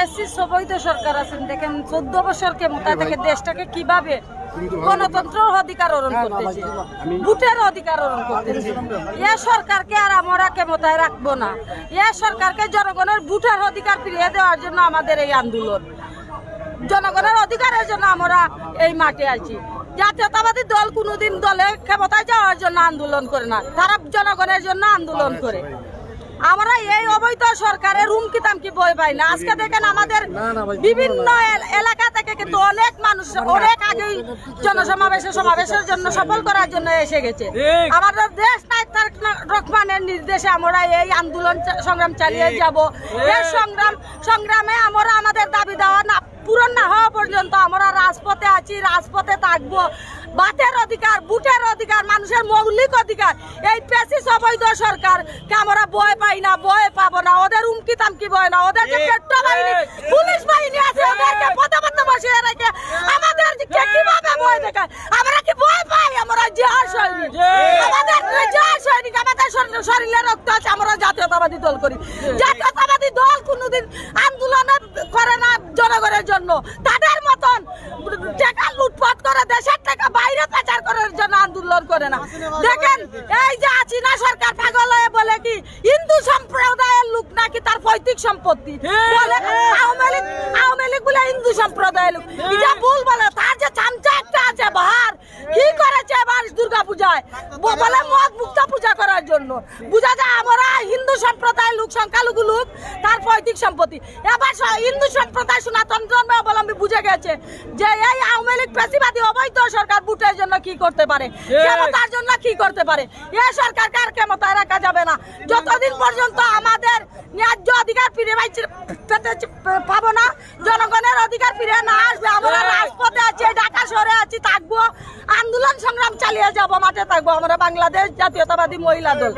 Fascist অবৈধ সরকার আছেন, দেখেন 14 বছর ক্ষমতায় থেকে দেশটাকে কিভাবে গণতন্ত্রের অধিকার হরণ করতেছে, ভোটের অধিকার হরণ করতেছে। এ সরকারকে আর আমরা ক্ষমতায় রাখবো না। এ সরকারকে জনগণের ভোটের অধিকার ফিরিয়ে দেওয়ার জন্য আমাদের এই আন্দোলন, জনগণের অধিকারের জন্য আমরা এই মাঠে আছি। জাতীয়তাবাদী দল কোনোদিন দলে ক্ষমতায় যাওয়ার জন্য আন্দোলন করে না, তারা জনগণের জন্য আন্দোলন করে। আমরা এই অবৈধ সরকারের হুমকি তামকি বই পাই না। আজকে দেখেন আমাদের বিভিন্ন এলাকা থেকে কিন্তু অনেক মানুষ অনেক আগেই সমাবেশের জন্য সফল করার জন্য এসে গেছে। আমাদের দেশ নায়ক তারেক রহমানের নির্দেশে আমরা এই আন্দোলন সংগ্রাম চালিয়ে যাব। এই সংগ্রামে আমরা আমাদের দাবি দেওয়া না পূরণ না হওয়া পর্যন্ত আমরা রাজপথে আছি, রাজপথে থাকবো। বাতের অধিকার, বুটের অধিকার, মানুষের মৌলিক অধিকার, এই ফ্যাসিস্ট অবৈধ সরকারকে আমরা ভয় পাই না, ভয় পাবো না। ওদের হুমকি তামকি ভয় না, ওদের যে পেট্রো বাহিনী পুলিশ বাহিনী আছে ওদেরকে পদবদ্ধ বসিয়ে রেখে আমাদের কিভাবে ভয় দেখায়? আমরা কি ভয় পাই? আমরা জিহাদ সৈনিক, আমাদের জিহাদ সৈনিক, আমাদের শরীরে রক্ত আছে। আমরা জাতীয়তাবাদী দল করি। জাতীয়তাবাদী দল কোনোদিন আন্দোলন করে না জনগণের জন্য। তাদের মতন টাকা লুটপাট করে দেশের টাকা বাইরে পাচার করার জন্য আন্দোলন করে না। দেখেন এই যে হাসিনা সরকার পাগল হয়ে বলে কি হিন্দু সম্প্রদায়ের লোক নাকি তার পৈতৃক সম্পত্তি, বলে আওয়ামী লীগ বলে হিন্দু সম্প্রদায়ের লোক। এটা ভুল বলে। তার যে চামচা একটা আছে বাহার কি করেছে এবার দুর্গা পূজায়, বলে মদ মুক্ত পূজা করার জন্য। বুঝা যায় আমরা হিন্দু সম্প্রদায়ের লোক, সংখ্যালঘু লোক, তার পৈতৃক সম্পত্তি। এবার হিন্দু সম্প্রদায় সনাতন ধর্মাবলম্বী বুঝে গেছে যে এই আওয়ামী লীগ ফ্যাসিবাদী অবৈধ সরকার ভোটের জন্য কি করতে পারে, ক্ষমতার জন্য কি করতে পারে। এই সরকারকে আর ক্ষমতায় রাখা যাবে না যতদিন পর্যন্ত আমাদের ন্যায্য অধিকার ফিরে পাবো না, জনগণের অধিকার ফিরে না আসবে। আমরা রাজপথে আছি, ঢাকা শহরে আছি, থাকবো, আন্দোলন সংগ্রাম চালিয়ে যাবো, মাঠে থাকবো। আমরা বাংলাদেশ জাতীয়তাবাদী মহিলা দল।